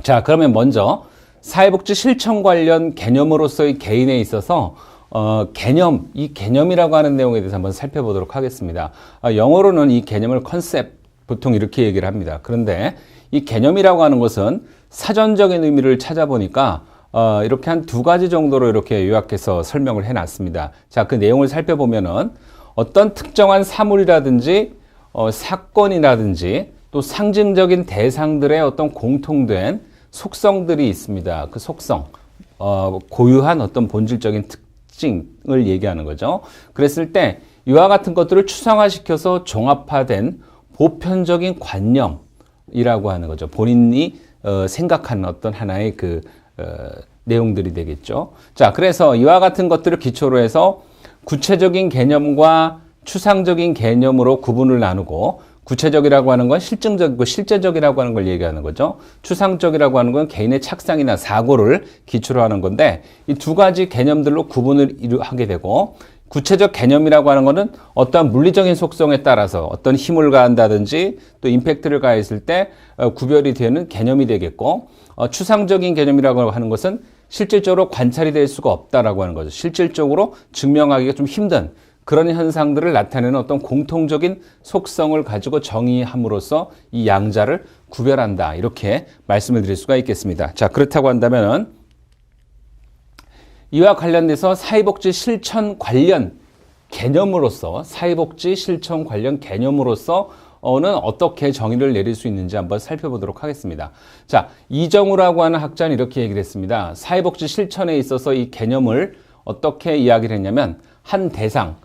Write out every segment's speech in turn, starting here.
자, 그러면 먼저 사회복지 실천 관련 개념으로서의 개인에 있어서 이 개념이라고 하는 내용에 대해서 한번 살펴보도록 하겠습니다. 영어로는 이 개념을 컨셉, 보통 이렇게 얘기를 합니다. 그런데 이 개념이라고 하는 것은 사전적인 의미를 찾아보니까 이렇게 한 두 가지 정도로 이렇게 요약해서 설명을 해놨습니다. 자, 그 내용을 살펴보면은 어떤 특정한 사물이라든지 사건이라든지 또 상징적인 대상들의 어떤 공통된 속성들이 있습니다. 그 속성, 고유한 어떤 본질적인 특징을 얘기하는 거죠. 그랬을 때 이와 같은 것들을 추상화시켜서 종합화된 보편적인 관념이라고 하는 거죠. 본인이 생각하는 어떤 하나의 내용들이 되겠죠. 자, 그래서 이와 같은 것들을 기초로 해서 구체적인 개념과 추상적인 개념으로 구분을 나누고, 구체적이라고 하는 건 실증적이고 실제적이라고 하는 걸 얘기하는 거죠. 추상적이라고 하는 건 개인의 착상이나 사고를 기초로 하는 건데, 이 두 가지 개념들로 구분을 하게 되고, 구체적 개념이라고 하는 것은 어떠한 물리적인 속성에 따라서 어떤 힘을 가한다든지 또 임팩트를 가했을 때 구별이 되는 개념이 되겠고, 추상적인 개념이라고 하는 것은 실질적으로 관찰이 될 수가 없다라고 하는 거죠. 실질적으로 증명하기가 좀 힘든 그런 현상들을 나타내는 어떤 공통적인 속성을 가지고 정의함으로써 이 양자를 구별한다, 이렇게 말씀을 드릴 수가 있겠습니다. 자, 그렇다고 한다면 이와 관련돼서 사회복지 실천 관련 개념으로서 는 어떻게 정의를 내릴 수 있는지 한번 살펴보도록 하겠습니다. 자, 이정우라고 하는 학자는 이렇게 얘기를 했습니다. 사회복지 실천에 있어서 이 개념을 어떻게 이야기를 했냐면, 한 대상,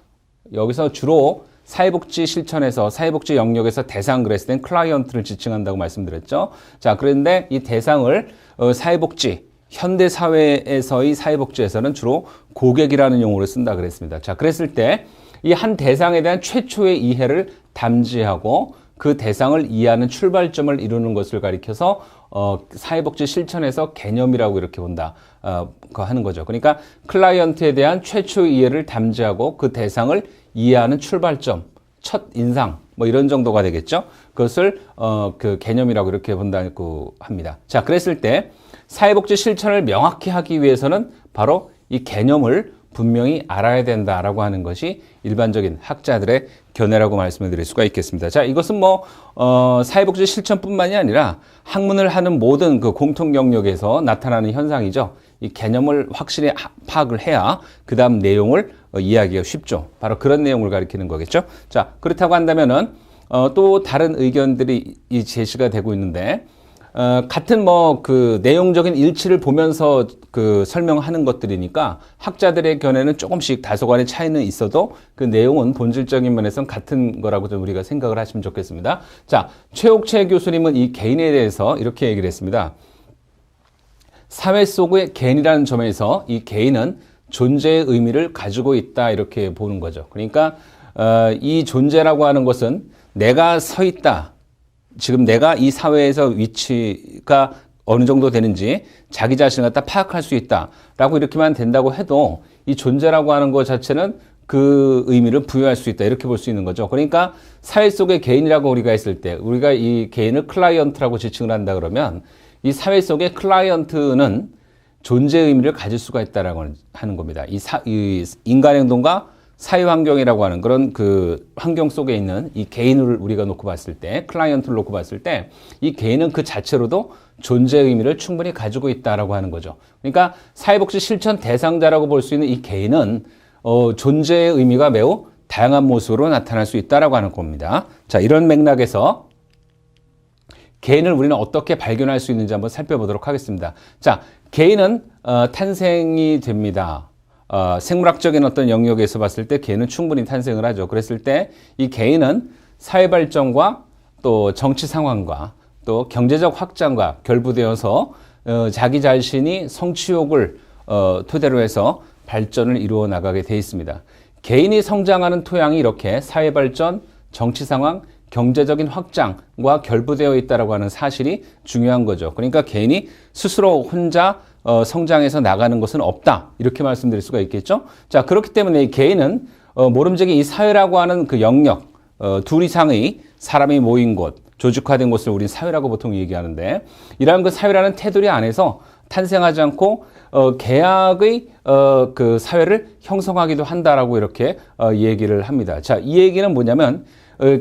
여기서 주로 사회복지 실천에서 사회복지 영역에서 대상 그랬을 땐 클라이언트를 지칭한다고 말씀드렸죠. 자, 그런데 이 대상을 사회복지, 현대사회에서의 사회복지에서는 주로 고객이라는 용어를 쓴다 그랬습니다. 자, 그랬을 때 이 한 대상에 대한 최초의 이해를 담지하고 그 대상을 이해하는 출발점을 이루는 것을 가리켜서 사회복지 실천에서 개념이라고 이렇게 본다 하는 거죠. 그러니까 클라이언트에 대한 최초의 이해를 담지하고 그 대상을 이해하는 출발점, 첫 인상, 뭐 이런 정도가 되겠죠. 그것을 그 개념이라고 이렇게 본다고 합니다. 자, 그랬을 때 사회복지 실천을 명확히 하기 위해서는 바로 이 개념을 분명히 알아야 된다라고 하는 것이 일반적인 학자들의 견해라고 말씀을 드릴 수가 있겠습니다. 자, 이것은 사회복지 실천뿐만이 아니라 학문을 하는 모든 그 공통 영역에서 나타나는 현상이죠. 이 개념을 확실히 파악을 해야 그 다음 내용을 이해하기가 쉽죠. 바로 그런 내용을 가리키는 거겠죠. 자, 그렇다고 한다면은 또 다른 의견들이 제시가 되고 있는데, 같은 그 내용적인 일치를 보면서 설명하는 것들이니까 학자들의 견해는 조금씩 다소간의 차이는 있어도 그 내용은 본질적인 면에서는 같은 거라고 좀 우리가 생각을 하시면 좋겠습니다. 자, 최옥채 교수님은 이 개인에 대해서 이렇게 얘기를 했습니다. 사회 속의 개인이라는 점에서 이 개인은 존재의 의미를 가지고 있다, 이렇게 보는 거죠. 그러니까 이 존재라고 하는 것은 내가 서 있다, 지금 내가 이 사회에서 위치가 어느 정도 되는지 자기 자신을 갖다 파악할 수 있다라고 이렇게만 된다고 해도 이 존재라고 하는 것 자체는 그 의미를 부여할 수 있다, 이렇게 볼 수 있는 거죠. 그러니까 사회 속의 개인이라고 우리가 했을 때, 우리가 이 개인을 클라이언트라고 지칭을 한다 그러면 이 사회 속의 클라이언트는 존재의 의미를 가질 수가 있다라고 하는 겁니다. 이 인간 행동과 사회 환경이라고 하는 그런 그 환경 속에 있는 이 개인을 우리가 놓고 봤을 때, 클라이언트를 놓고 봤을 때, 이 개인은 그 자체로도 존재의 의미를 충분히 가지고 있다라고 하는 거죠. 그러니까 사회복지 실천 대상자라고 볼 수 있는 이 개인은 존재의 의미가 매우 다양한 모습으로 나타날 수 있다라고 하는 겁니다. 자, 이런 맥락에서 개인을 우리는 어떻게 발견할 수 있는지 한번 살펴보도록 하겠습니다. 자, 개인은 탄생이 됩니다. 생물학적인 어떤 영역에서 봤을 때 개인은 충분히 탄생을 하죠. 그랬을 때 이 개인은 사회 발전과 또 정치 상황과 또 경제적 확장과 결부되어서 자기 자신이 성취욕을 토대로 해서 발전을 이루어 나가게 돼 있습니다. 개인이 성장하는 토양이 이렇게 사회 발전, 정치 상황, 경제적인 확장과 결부되어 있다고 하는 사실이 중요한 거죠. 그러니까 개인이 스스로 혼자 성장해서 나가는 것은 없다, 이렇게 말씀드릴 수가 있겠죠. 자, 그렇기 때문에 이 개인은 모름지기 이 사회라고 하는 그 영역, 둘 이상의 사람이 모인 곳, 조직화된 것을 우린 사회라고 보통 얘기하는데, 이러한 그 사회라는 테두리 안에서 탄생하지 않고 계약의 그 사회를 형성하기도 한다라고 이렇게 얘기를 합니다. 자, 이 얘기는 뭐냐면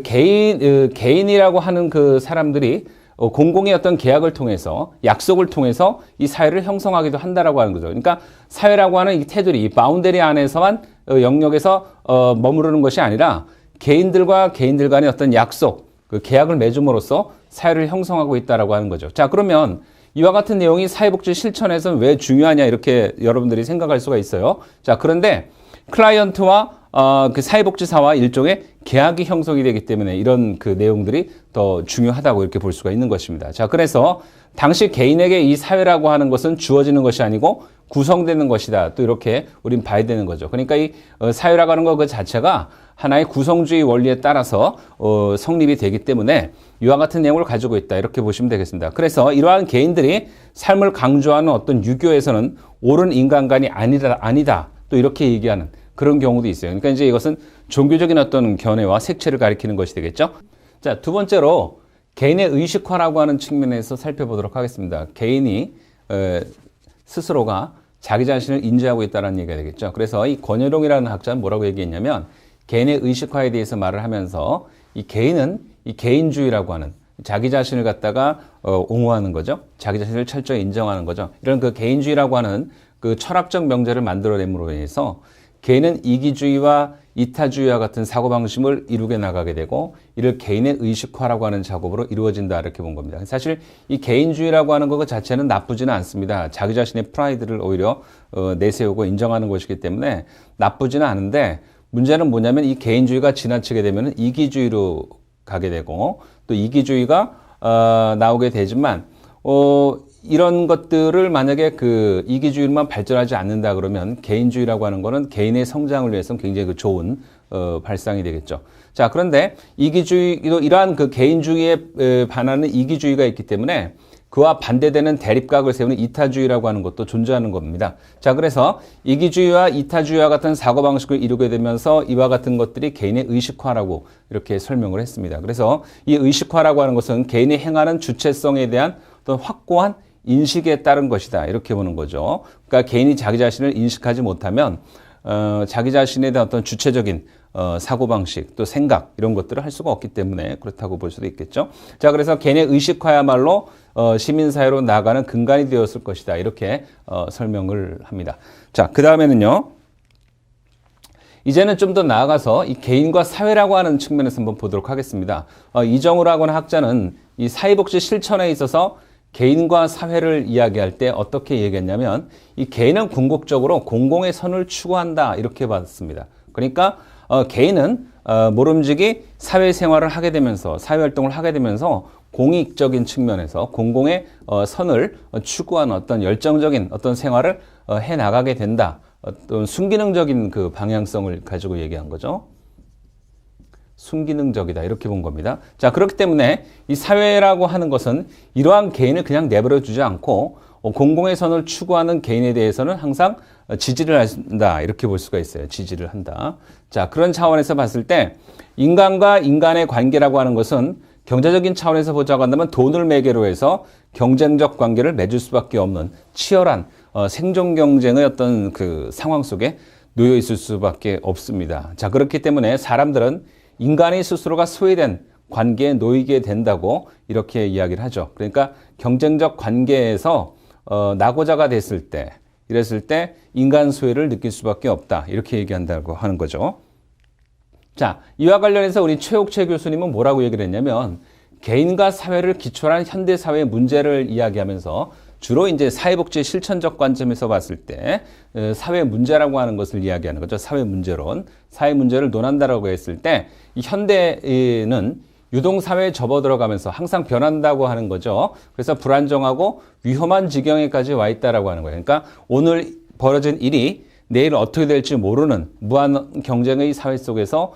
개인이라고 하는 그 사람들이 공공의 어떤 계약을 통해서, 약속을 통해서 이 사회를 형성하기도 한다라고 하는 거죠. 그러니까 사회라고 하는 이 테두리, 이 바운더리 안에서만 영역에서 머무르는 것이 아니라 개인들과 개인들 간의 어떤 약속, 그 계약을 맺음으로써 사회를 형성하고 있다라고 하는 거죠. 자, 그러면 이와 같은 내용이 사회복지 실천에서는 왜 중요하냐, 이렇게 여러분들이 생각할 수가 있어요. 자, 그런데 클라이언트와 그 사회복지사와 일종의 계약이 형성이 되기 때문에 이런 그 내용들이 더 중요하다고 이렇게 볼 수가 있는 것입니다. 자, 그래서 당시 개인에게 이 사회라고 하는 것은 주어지는 것이 아니고 구성되는 것이다. 또 이렇게 우린 봐야 되는 거죠. 그러니까 이 사회라고 하는 것 그 자체가 하나의 구성주의 원리에 따라서 성립이 되기 때문에 이와 같은 내용을 가지고 있다. 이렇게 보시면 되겠습니다. 그래서 이러한 개인들이 삶을 강조하는 어떤 유교에서는 옳은 인간관이 아니다. 또 이렇게 얘기하는 그런 경우도 있어요. 그러니까 이제 이것은 종교적인 어떤 견해와 색채를 가리키는 것이 되겠죠. 자, 두 번째로 개인의 의식화라고 하는 측면에서 살펴보도록 하겠습니다. 개인이 스스로가 자기 자신을 인지하고 있다는 얘기가 되겠죠. 그래서 이 권여룡이라는 학자는 뭐라고 얘기했냐면, 개인의 의식화에 대해서 말을 하면서 이 개인은 이 개인주의라고 하는, 자기 자신을 갖다가 옹호하는 거죠. 자기 자신을 철저히 인정하는 거죠. 이런 그 개인주의라고 하는 그 철학적 명제를 만들어냄으로 인해서 개인은 이기주의와 이타주의와 같은 사고방식을 이루게 나가게 되고, 이를 개인의 의식화라고 하는 작업으로 이루어진다, 이렇게 본 겁니다. 사실 이 개인주의라고 하는 것 자체는 나쁘지는 않습니다. 자기 자신의 프라이드를 오히려 내세우고 인정하는 것이기 때문에 나쁘지는 않은데, 문제는 뭐냐면 이 개인주의가 지나치게 되면 이기주의로 가게 되고, 또 이기주의가 나오게 되지만 이런 것들을 만약에 그 이기주의만 발전하지 않는다 그러면 개인주의라고 하는 거는 개인의 성장을 위해서는 굉장히 그 좋은 발상이 되겠죠. 자, 그런데 이기주의도 이러한 그 개인주의에 반하는 이기주의가 있기 때문에 그와 반대되는 대립각을 세우는 이타주의라고 하는 것도 존재하는 겁니다. 자, 그래서 이기주의와 이타주의와 같은 사고방식을 이루게 되면서 이와 같은 것들이 개인의 의식화라고 이렇게 설명을 했습니다. 그래서 이 의식화라고 하는 것은 개인이 행하는 주체성에 대한 어떤 확고한 인식에 따른 것이다, 이렇게 보는 거죠. 그러니까 개인이 자기 자신을 인식하지 못하면 자기 자신에 대한 어떤 주체적인 사고방식, 또 생각, 이런 것들을 할 수가 없기 때문에 그렇다고 볼 수도 있겠죠. 자, 그래서 개인의 의식화야말로 시민사회로 나아가는 근간이 되었을 것이다, 이렇게 설명을 합니다. 자, 그 다음에는요, 이제는 좀 더 나아가서 이 개인과 사회라고 하는 측면에서 한번 보도록 하겠습니다. 이정우라고 하는 학자는 이 사회복지 실천에 있어서 개인과 사회를 이야기할 때 어떻게 얘기했냐면, 이 개인은 궁극적으로 공공의 선을 추구한다, 이렇게 봤습니다. 그러니까 개인은 모름지기 사회생활을 하게 되면서, 사회활동을 하게 되면서 공익적인 측면에서 공공의 선을 추구하는 어떤 열정적인 어떤 생활을 해나가게 된다. 어떤 순기능적인 그 방향성을 가지고 얘기한 거죠. 순기능적이다, 이렇게 본 겁니다. 자, 그렇기 때문에 이 사회라고 하는 것은 이러한 개인을 그냥 내버려 두지 않고 공공의 선을 추구하는 개인에 대해서는 항상 지지를 한다, 이렇게 볼 수가 있어요. 지지를 한다. 자, 그런 차원에서 봤을 때 인간과 인간의 관계라고 하는 것은 경제적인 차원에서 보자고 한다면 돈을 매개로 해서 경쟁적 관계를 맺을 수밖에 없는 치열한 생존 경쟁의 어떤 그 상황 속에 놓여 있을 수밖에 없습니다. 자, 그렇기 때문에 사람들은 인간이 스스로가 소외된 관계에 놓이게 된다고 이렇게 이야기를 하죠. 그러니까 경쟁적 관계에서 낙오자가 됐을 때, 이랬을 때 인간 소외를 느낄 수밖에 없다, 이렇게 얘기한다고 하는 거죠. 자, 이와 관련해서 우리 최옥채 교수님은 뭐라고 얘기를 했냐면, 개인과 사회를 기초로 한 현대사회의 문제를 이야기하면서 주로 이제 사회복지 실천적 관점에서 봤을 때 사회 문제라고 하는 것을 이야기하는 거죠. 사회 문제론, 사회 문제를 논한다라고 했을 때 이 현대는 유동사회에 접어들어가면서 항상 변한다고 하는 거죠. 그래서 불안정하고 위험한 지경에까지 와 있다라고 하는 거예요. 그러니까 오늘 벌어진 일이 내일 어떻게 될지 모르는 무한 경쟁의 사회 속에서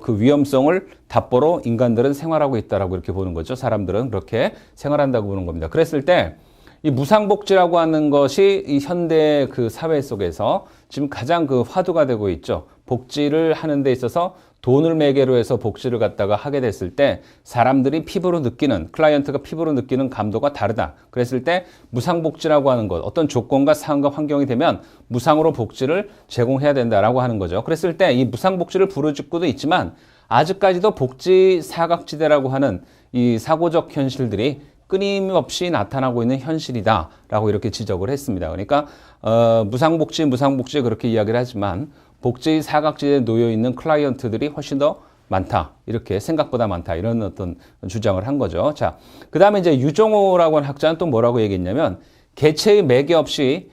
그 위험성을 답보로 인간들은 생활하고 있다라고 이렇게 보는 거죠. 사람들은 그렇게 생활한다고 보는 겁니다. 그랬을 때 이 무상복지라고 하는 것이 이 현대 그 사회 속에서 지금 가장 그 화두가 되고 있죠. 복지를 하는 데 있어서 돈을 매개로 해서 복지를 갖다가 하게 됐을 때 사람들이 피부로 느끼는, 클라이언트가 피부로 느끼는 감도가 다르다. 그랬을 때 무상복지라고 하는 것, 어떤 조건과 상황과 환경이 되면 무상으로 복지를 제공해야 된다라고 하는 거죠. 그랬을 때 이 무상복지를 부르짖고도 있지만 아직까지도 복지 사각지대라고 하는 이 사고적 현실들이 끊임없이 나타나고 있는 현실이다라고 이렇게 지적을 했습니다. 그러니까 무상복지 그렇게 이야기를 하지만 복지 사각지대에 놓여 있는 클라이언트들이 훨씬 더 많다. 이렇게 생각보다 많다. 이런 어떤 주장을 한 거죠. 자, 그다음에 이제 유정호라고 하는 학자는 또 뭐라고 얘기했냐면 개체의 매개 없이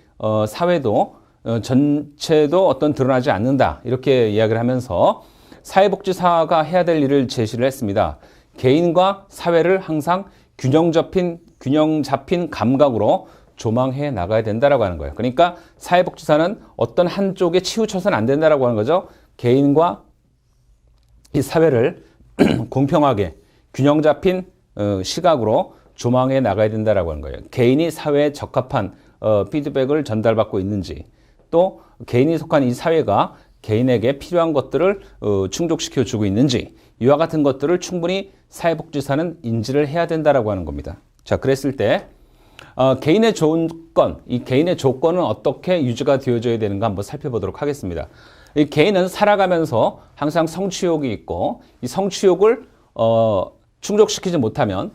사회도 전체도 어떤 드러나지 않는다. 이렇게 이야기를 하면서 사회복지사가 해야 될 일을 제시를 했습니다. 개인과 사회를 항상 균형 잡힌 감각으로 조망해 나가야 된다라고 하는 거예요. 그러니까 사회복지사는 어떤 한쪽에 치우쳐서는 안 된다라고 하는 거죠. 개인과 이 사회를 공평하게 균형 잡힌 시각으로 조망해 나가야 된다라고 하는 거예요. 개인이 사회에 적합한 피드백을 전달받고 있는지, 또 개인이 속한 이 사회가 개인에게 필요한 것들을 충족시켜 주고 있는지, 이와 같은 것들을 충분히 사회복지사는 인지를 해야 된다라고 하는 겁니다. 자, 그랬을 때 개인의 조건, 이 개인의 조건은 어떻게 유지가 되어져야 되는가 한번 살펴보도록 하겠습니다. 이 개인은 살아가면서 항상 성취욕이 있고, 이 성취욕을 충족시키지 못하면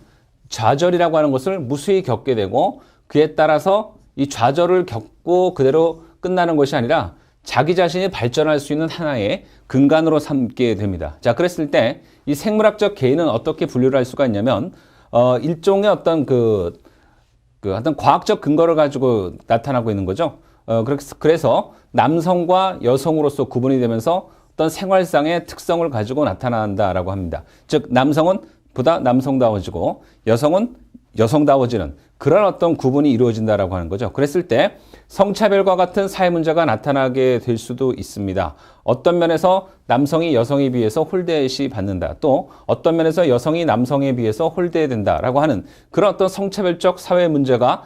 좌절이라고 하는 것을 무수히 겪게 되고, 그에 따라서 이 좌절을 겪고 그대로 끝나는 것이 아니라 자기 자신이 발전할 수 있는 하나의 근간으로 삼게 됩니다. 자, 그랬을 때 이 생물학적 개인은 어떻게 분류를 할 수가 있냐면 일종의 어떤 어떤 과학적 근거를 가지고 나타나고 있는 거죠. 그래서 남성과 여성으로서 구분이 되면서 어떤 생활상의 특성을 가지고 나타난다라고 합니다. 즉 남성은 보다 남성다워지고 여성은 여성다워지는 그런 어떤 구분이 이루어진다라고 하는 거죠. 그랬을 때 성차별과 같은 사회 문제가 나타나게 될 수도 있습니다. 어떤 면에서 남성이 여성에 비해서 홀대시 받는다. 또 어떤 면에서 여성이 남성에 비해서 홀대된다라고 하는 그런 어떤 성차별적 사회 문제가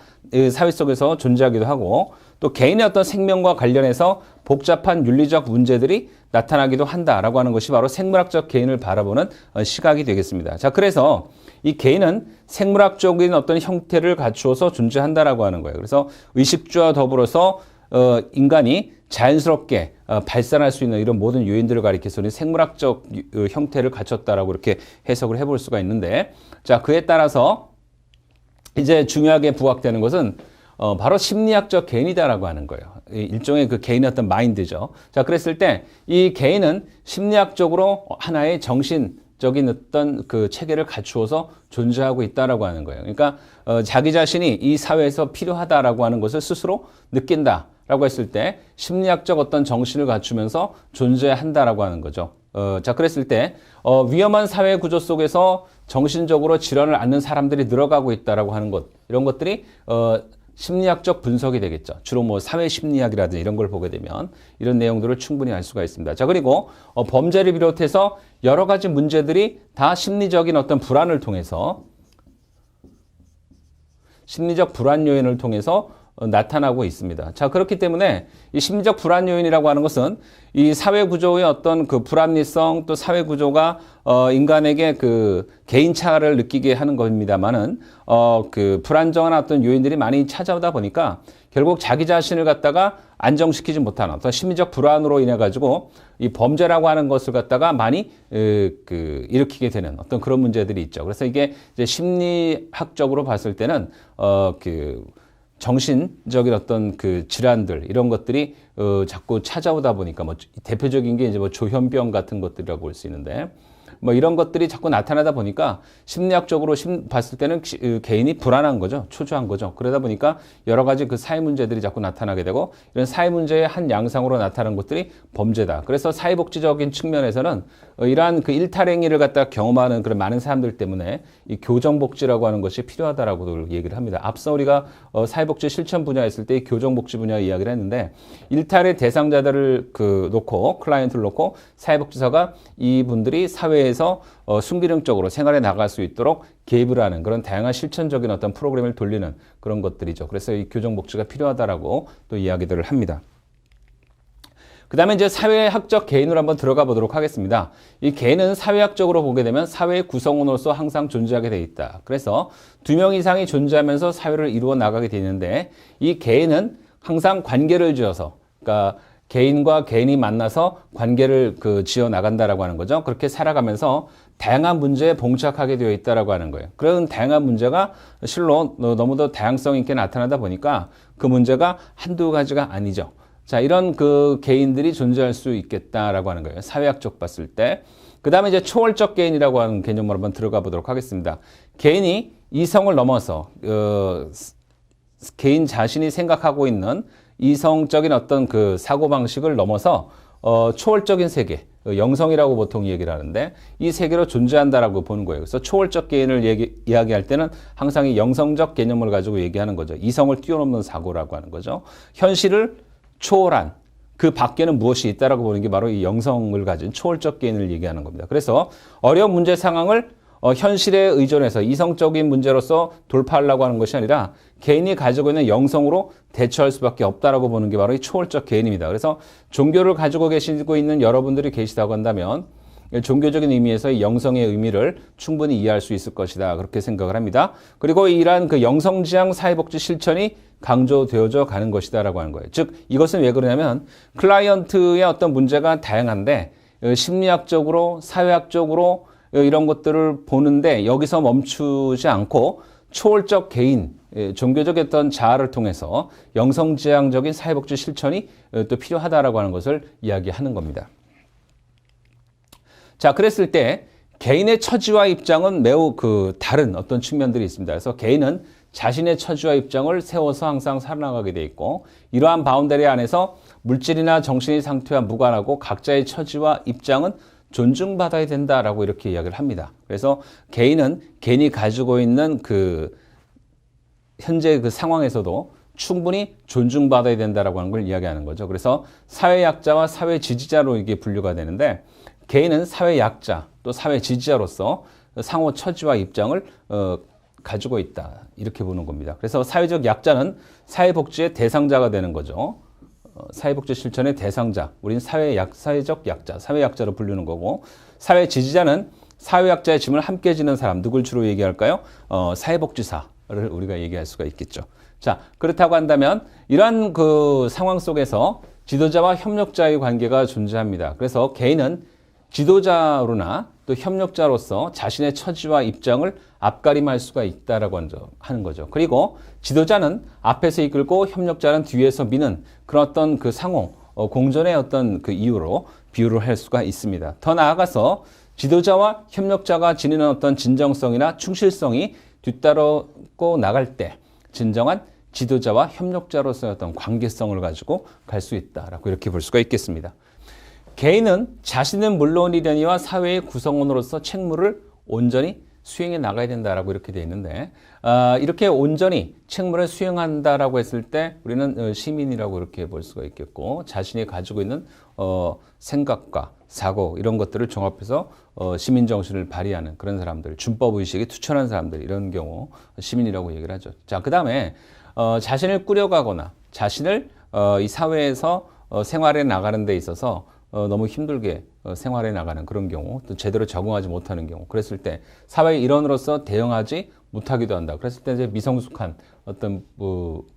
사회 속에서 존재하기도 하고, 또 개인의 어떤 생명과 관련해서 복잡한 윤리적 문제들이 나타나기도 한다라고 하는 것이 바로 생물학적 개인을 바라보는 시각이 되겠습니다. 자, 그래서 이 개인은 생물학적인 어떤 형태를 갖추어서 존재한다라고 하는 거예요. 그래서 의식주와 더불어서 인간이 자연스럽게 발산할 수 있는 이런 모든 요인들을 가리켜서 생물학적 형태를 갖췄다라고 이렇게 해석을 해볼 수가 있는데, 자, 그에 따라서 이제 중요하게 부각되는 것은 바로 심리학적 개인이다라고 하는 거예요. 일종의 그 개인의 어떤 마인드죠. 자, 그랬을 때 이 개인은 심리학적으로 하나의 정신적인 어떤 그 체계를 갖추어서 존재하고 있다라고 하는 거예요. 그러니까 자기 자신이 이 사회에서 필요하다라고 하는 것을 스스로 느낀다라고 했을 때 심리학적 어떤 정신을 갖추면서 존재한다라고 하는 거죠. 자, 그랬을 때 위험한 사회 구조 속에서 정신적으로 질환을 앓는 사람들이 늘어가고 있다라고 하는 것, 이런 것들이 심리학적 분석이 되겠죠. 주로 뭐 사회심리학이라든지 이런 걸 보게 되면 이런 내용들을 충분히 알 수가 있습니다. 자, 그리고 범죄를 비롯해서 여러 가지 문제들이 다 심리적인 어떤 불안을 통해서, 심리적 불안 요인을 통해서 나타나고 있습니다. 자, 그렇기 때문에 이 심리적 불안 요인이라고 하는 것은 이 사회 구조의 어떤 그 불합리성, 또 사회 구조가 인간에게 그 개인차를 느끼게 하는 겁니다만은 그 불안정한 어떤 요인들이 많이 찾아오다 보니까 결국 자기 자신을 갖다가 안정시키지 못하는 어떤 심리적 불안으로 인해 가지고 이 범죄라고 하는 것을 갖다가 많이 일으키게 되는 어떤 그런 문제들이 있죠. 그래서 이게 이제 심리학적으로 봤을 때는 정신적인 어떤 그 질환들, 이런 것들이 자꾸 찾아오다 보니까 뭐 대표적인 게 이제 뭐 조현병 같은 것들이라고 볼 수 있는데, 뭐 이런 것들이 자꾸 나타나다 보니까 심리학적으로 봤을 때는 개인이 불안한 거죠. 초조한 거죠. 그러다 보니까 여러 가지 그 사회 문제들이 자꾸 나타나게 되고, 이런 사회 문제의 한 양상으로 나타나는 것들이 범죄다. 그래서 사회복지적인 측면에서는 이러한 그 일탈행위를 갖다 경험하는 그런 많은 사람들 때문에 이 교정복지라고 하는 것이 필요하다라고 얘기를 합니다. 앞서 우리가 사회복지 실천 분야 했을 때 교정복지 분야 이야기를 했는데, 일탈의 대상자들을 놓고, 클라이언트를 놓고 사회복지사가 이분들이 사회에서 순기능적으로 생활에 나갈 수 있도록 개입을 하는 그런 다양한 실천적인 어떤 프로그램을 돌리는 그런 것들이죠. 그래서 이 교정복지가 필요하다라고 또 이야기들을 합니다. 그 다음에 이제 사회학적 개인으로 한번 들어가 보도록 하겠습니다. 이 개인은 사회학적으로 보게 되면 사회의 구성원으로서 항상 존재하게 돼 있다. 그래서 2명 이상이 존재하면서 사회를 이루어 나가게 되는데 이 개인은 항상 관계를 지어서, 그러니까 개인과 개인이 만나서 관계를 지어 나간다라고 하는 거죠. 그렇게 살아가면서 다양한 문제에 봉착하게 되어 있다라고 하는 거예요. 그런 다양한 문제가 실로 너무도 다양성 있게 나타나다 보니까 그 문제가 한두 가지가 아니죠. 자, 이런 개인들이 존재할 수 있겠다라고 하는 거예요. 사회학적 봤을 때. 그 다음에 이제 초월적 개인이라고 하는 개념으로 한번 들어가 보도록 하겠습니다. 개인이 이성을 넘어서, 개인 자신이 생각하고 있는 이성적인 어떤 사고방식을 넘어서, 초월적인 세계, 영성이라고 보통 얘기를 하는데, 이 세계로 존재한다라고 보는 거예요. 그래서 초월적 개인을 이야기할 때는 항상 이 영성적 개념을 가지고 얘기하는 거죠. 이성을 뛰어넘는 사고라고 하는 거죠. 현실을 초월한 그 밖에는 무엇이 있다라고 보는 게 바로 이 영성을 가진 초월적 개인을 얘기하는 겁니다. 그래서 어려운 문제 상황을 현실에 의존해서 이성적인 문제로서 돌파하려고 하는 것이 아니라 개인이 가지고 있는 영성으로 대처할 수밖에 없다라고 보는 게 바로 이 초월적 개인입니다. 그래서 종교를 가지고 계시고 있는 여러분들이 계시다고 한다면 종교적인 의미에서 이 영성의 의미를 충분히 이해할 수 있을 것이다. 그렇게 생각을 합니다. 그리고 이러한 영성지향 사회복지 실천이 강조되어져 가는 것이다라고 하는 거예요. 즉, 이것은 왜 그러냐면 클라이언트의 어떤 문제가 다양한데 심리학적으로, 사회학적으로 이런 것들을 보는데 여기서 멈추지 않고 초월적 개인, 종교적 어떤 자아를 통해서 영성지향적인 사회복지 실천이 또 필요하다라고 하는 것을 이야기하는 겁니다. 자, 그랬을 때 개인의 처지와 입장은 매우 다른 어떤 측면들이 있습니다. 그래서 개인은 자신의 처지와 입장을 세워서 항상 살아나가게 돼 있고 이러한 바운더리 안에서 물질이나 정신의 상태와 무관하고 각자의 처지와 입장은 존중받아야 된다라고 이렇게 이야기를 합니다. 그래서 개인은 개인이 가지고 있는 현재 상황에서도 충분히 존중받아야 된다라고 하는 걸 이야기하는 거죠. 그래서 사회약자와 사회 지지자로 이게 분류가 되는데 개인은 사회약자 또 사회 지지자로서 상호 처지와 입장을 가지고 있다 이렇게 보는 겁니다. 그래서 사회적 약자는 사회복지의 대상자가 되는 거죠. 사회복지 실천의 대상자, 우린 사회적 약자, 사회약자로 부르는 거고 사회 지지자는 사회약자의 짐을 함께 지는 사람, 누굴 주로 얘기할까요? 사회복지사를 우리가 얘기할 수가 있겠죠. 자, 그렇다고 한다면 이러한 상황 속에서 지도자와 협력자의 관계가 존재합니다. 그래서 개인은 지도자로나 또 협력자로서 자신의 처지와 입장을 앞가림할 수가 있다라고 하는 거죠. 그리고 지도자는 앞에서 이끌고 협력자는 뒤에서 미는 그런 어떤 상호, 공존의 어떤 이유로 비유를 할 수가 있습니다. 더 나아가서 지도자와 협력자가 지니는 어떤 진정성이나 충실성이 뒤따르고 나갈 때 진정한 지도자와 협력자로서의 어떤 관계성을 가지고 갈 수 있다라고 이렇게 볼 수가 있겠습니다. 개인은 자신은 물론이려니와 사회의 구성원으로서 책무를 온전히 수행해 나가야 된다라고 이렇게 되어 있는데 이렇게 온전히 책무를 수행한다라고 했을 때 우리는 시민이라고 이렇게 볼 수가 있겠고 자신이 가지고 있는 생각과 사고 이런 것들을 종합해서 시민 정신을 발휘하는 그런 사람들, 준법 의식이 투철한 사람들 이런 경우 시민이라고 얘기를 하죠. 자, 그다음에 자신을 꾸려가거나 자신을 이 사회에서 생활해 나가는 데 있어서 너무 힘들게 생활해 나가는 그런 경우, 또 제대로 적응하지 못하는 경우, 그랬을 때 사회의 일원으로서 대응하지 못하기도 한다. 그랬을 때 이제 미성숙한 어떤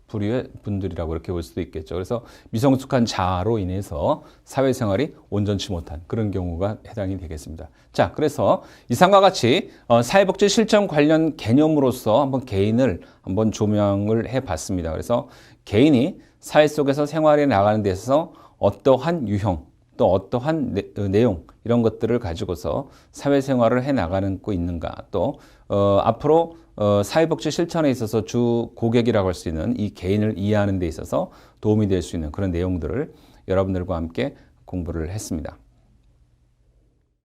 부류의 분들이라고 이렇게 볼 수도 있겠죠. 그래서 미성숙한 자아로 인해서 사회생활이 온전치 못한 그런 경우가 해당이 되겠습니다. 자, 그래서 이상과 같이 사회복지 실천 관련 개념으로서 한번 개인을 한번 조명을 해봤습니다. 그래서 개인이 사회 속에서 생활해 나가는 데 있어서 어떠한 유형, 또 어떠한 내용 이런 것들을 가지고서 사회생활을 해나가고 있는가 또 앞으로 사회복지 실천에 있어서 주 고객이라고 할 수 있는 이 개인을 이해하는 데 있어서 도움이 될 수 있는 그런 내용들을 여러분들과 함께 공부를 했습니다.